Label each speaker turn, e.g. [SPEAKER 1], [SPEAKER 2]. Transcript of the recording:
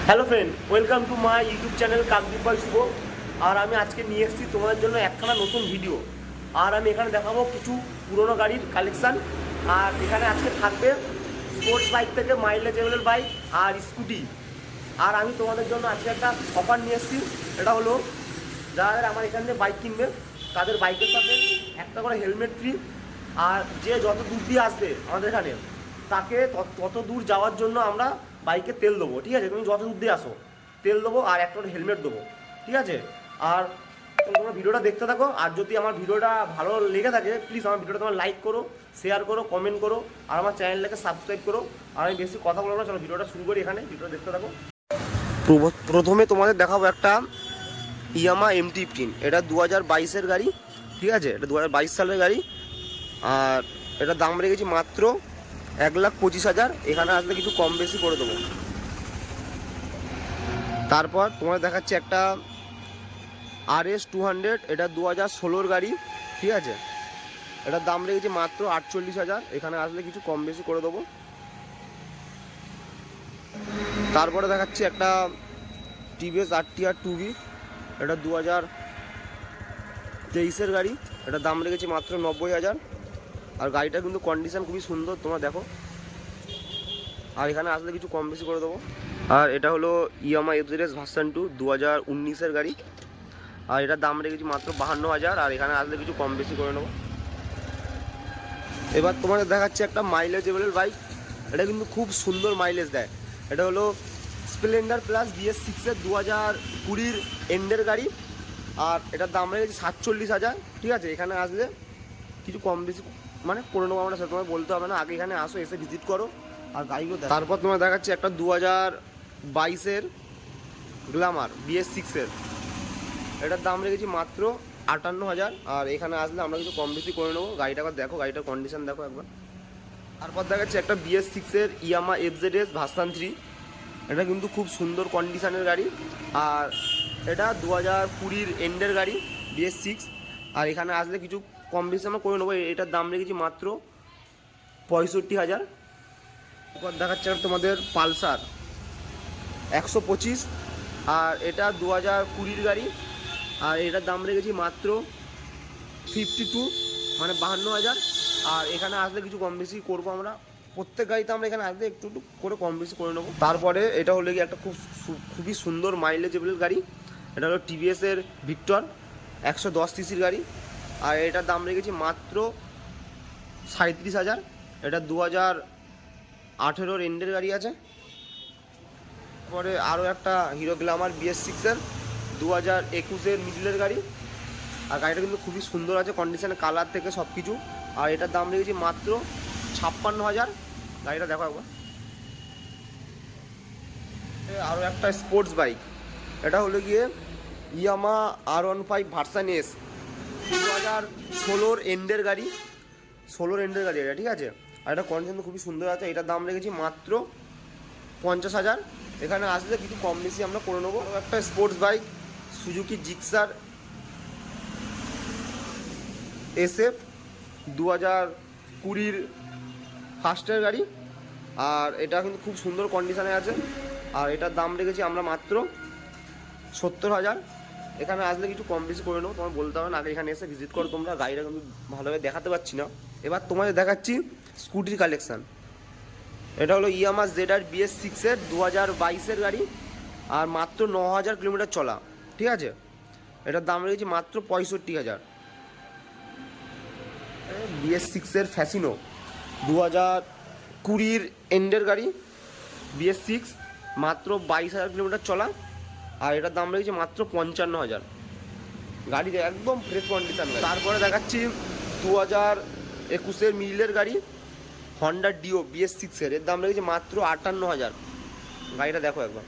[SPEAKER 1] Hello friend, welcome to my YouTube channel Kakdwip by Shubh. আর আমি আজকে নিয়ে এসেছি তোমাদের জন্য একখানা নতুন ভিডিও। আর আমি এখানে দেখাবো কিছু পুরোনো গাড়ির কালেকশান। আর এখানে আজকে থাকবে স্পোর্টস বাইক থেকে মাইলেজেবল বাইক আর স্কুটি। আর আমি তোমাদের জন্য আজকে একটা অফার নিয়ে এসেছি। এটা হলো যারা আমার এখান থেকে বাইক কিনবে তাদের বাইকের সাথে একটা করে হেলমেট ফ্রি। আর যে যত দূর দিয়ে আসবে আমাদের এখানে তাকে তত দূর যাওয়ার জন্য আমরা বাইকে তেল দেবো। ঠিক আছে, তুমি যত দূর দিয়ে আসো তেল দেবো আর একটা করে হেলমেট দেবো। ঠিক আছে, আর তোমরা ভিডিওটা দেখতে থাকো। আর যদি আমার ভিডিওটা ভালো লেগে থাকে প্লিজ আমার ভিডিওটা তোমরা লাইক করো, শেয়ার করো, কমেন্ট করো আর আমার চ্যানেলটাকে সাবস্ক্রাইব করো। আর আমি বেশি কথা বলবো না, চলো ভিডিওটা শুরু করি। এখানে ভিডিওটা দেখতে থাকো। প্রথমে তোমাদের দেখাবো একটা ইয়ামা MT-15। এটা 2022-এর গাড়ি। ঠিক আছে, এটা 2022 সালের গাড়ি। আর এটার দাম রেখেছি মাত্র 1,25,000। এখানে আসলে কিছু কম বেশি করে দেবো। তারপর তোমার দেখাচ্ছি একটা RS200। এটা 2016-র গাড়ি। ঠিক আছে, এটার দাম রেখেছি মাত্র 48,000। এখানে আসলে কিছু কম বেশি করে দেবো। তারপরে দেখাচ্ছি একটা TVS RTR 2B। এটা 2023-এর গাড়ি। এটার দাম রেখেছি মাত্র 90,000। আর গাড়িটা কিন্তু কন্ডিশন খুবই সুন্দর, তোমরা দেখো। আর এখানে আসলে কিছু কম বেশি করে দেবো। আর এটা হলো ইয়ামা FZS ভার্সন 2 2019-এর গাড়ি। আর এটার দাম রেখেছি মাত্র 52,000। আর এখানে আসলে কিছু কম বেশি করে নেবো। এবার তোমাদের দেখাচ্ছে একটা মাইলেজেবল বাইক। এটা কিন্তু খুব সুন্দর মাইলেজ দেয়। এটা হলো স্প্লেন্ডার প্লাস BS6-এর 2020-র এন্ডের গাড়ি। আর এটার দাম রেখেছি 47,000। ঠিক আছে, এখানে আসলে কিছু কম বেশি মানে করে নেবো আমরা, সেটা তোমায় বলতে হবে না। আগে এখানে আসো, এসে ভিজিট করো আর গাড়িগুলো দেখো। তারপর তোমার দেখাচ্ছি একটা 2022-এর গ্ল্যামার BS6-এর। এটার দাম রেখেছি মাত্র 58,000। আর এখানে আসলে আমরা কিছু কম বেশি করে নেবো। গাড়িটা একবার দেখো, গাড়িটার কন্ডিশন দেখো একবার। তারপর দেখাচ্ছি একটা BS6-এর ইয়ামা FZS ভার্সন 3। এটা কিন্তু খুব সুন্দর কন্ডিশনের গাড়ি। আর এটা 2020-র এন্ডের গাড়ি BS6। আর এখানে আসলে কিছু কম বেশি আমরা করে নেবো। এটার দাম রেখেছি মাত্র 65,000। এরপর দেখাচ্ছে তোমাদের পালসার 125। আর এটা 2020-র গাড়ি। আর এটার দাম রেখেছি মাত্র 52 মানে 52,000। আর এখানে আসলে কিছু কম বেশি করবো আমরা। প্রত্যেক গাড়িতে আমরা এখানে আসলে একটু একটু করে কম বেশি করে নেবো। তারপরে এটা হলো গিয়ে একটা খুবই সুন্দর মাইলেজেবল গাড়ি। এটা হলো TVS-এর ভিক্টর 110 সিসির গাড়ি। আর এটার দাম রেখেছি মাত্র 37,000। এটা 2018-র এন্ডের গাড়ি আছে। তারপরে আরও একটা হিরো গ্ল্যামার BS6-এর 2021-এর মিডলের গাড়ি। আর গাড়িটা কিন্তু খুবই সুন্দর আছে কন্ডিশনে, কালার থেকে সব কিছু। আর এটার দাম রেখেছি মাত্র 56,000। গাড়িটা দেখো একবার। আরও একটা স্পোর্টস বাইক। এটা হলো গিয়ে ইয়ামা R15 ভার্সন S 2016-র এন্ডের গাড়ি। 16-র এন্ডের গাড়ি এটা। ঠিক আছে, আর এটা কন্ডিশন খুবই সুন্দর আছে। এটার দাম রেখেছি মাত্র 50,000। এখানে আসলে কিছু কম বেশি আমরা করে নেবো। একটা sports bike Suzuki Gixxer SF 2020-র ফার্স্টের গাড়ি। আর এটা কিন্তু খুব সুন্দর কন্ডিশনে আছে। আর এটার দাম রেখেছি আমরা মাত্র 70,000। এখানে আসলে কিছু কম বেশি করে নেবো, তোমার বলতে হবে না। আগে এখানে এসে ভিজিট করো তোমরা। গাড়িটা কিন্তু ভালোভাবে দেখাতে পারছি না। এবার তোমাদের দেখাচ্ছি স্কুটির কালেকশান। এটা হলো ইয়ামা ZR BS6-এর 2022-এর গাড়ি। আর মাত্র 9,000 কিলোমিটার চলা। ঠিক আছে, এটার দাম রেখেছি মাত্র 65,000। BS6-এর ফ্যাসিনো 2020-র এন্ডের গাড়ি BS6, মাত্র 22,000 কিলোমিটার চলা। আর এটার দাম রেখেছি মাত্র 55,000। গাড়িতে একদম ফ্রেশ কন্ডিশন। তারপরে দেখাচ্ছি 2021-এর মিডলের গাড়ি হন্ডা ডিও BS6-এর। এর দাম রেখেছি মাত্র 58,000। গাড়িটা দেখো একবার।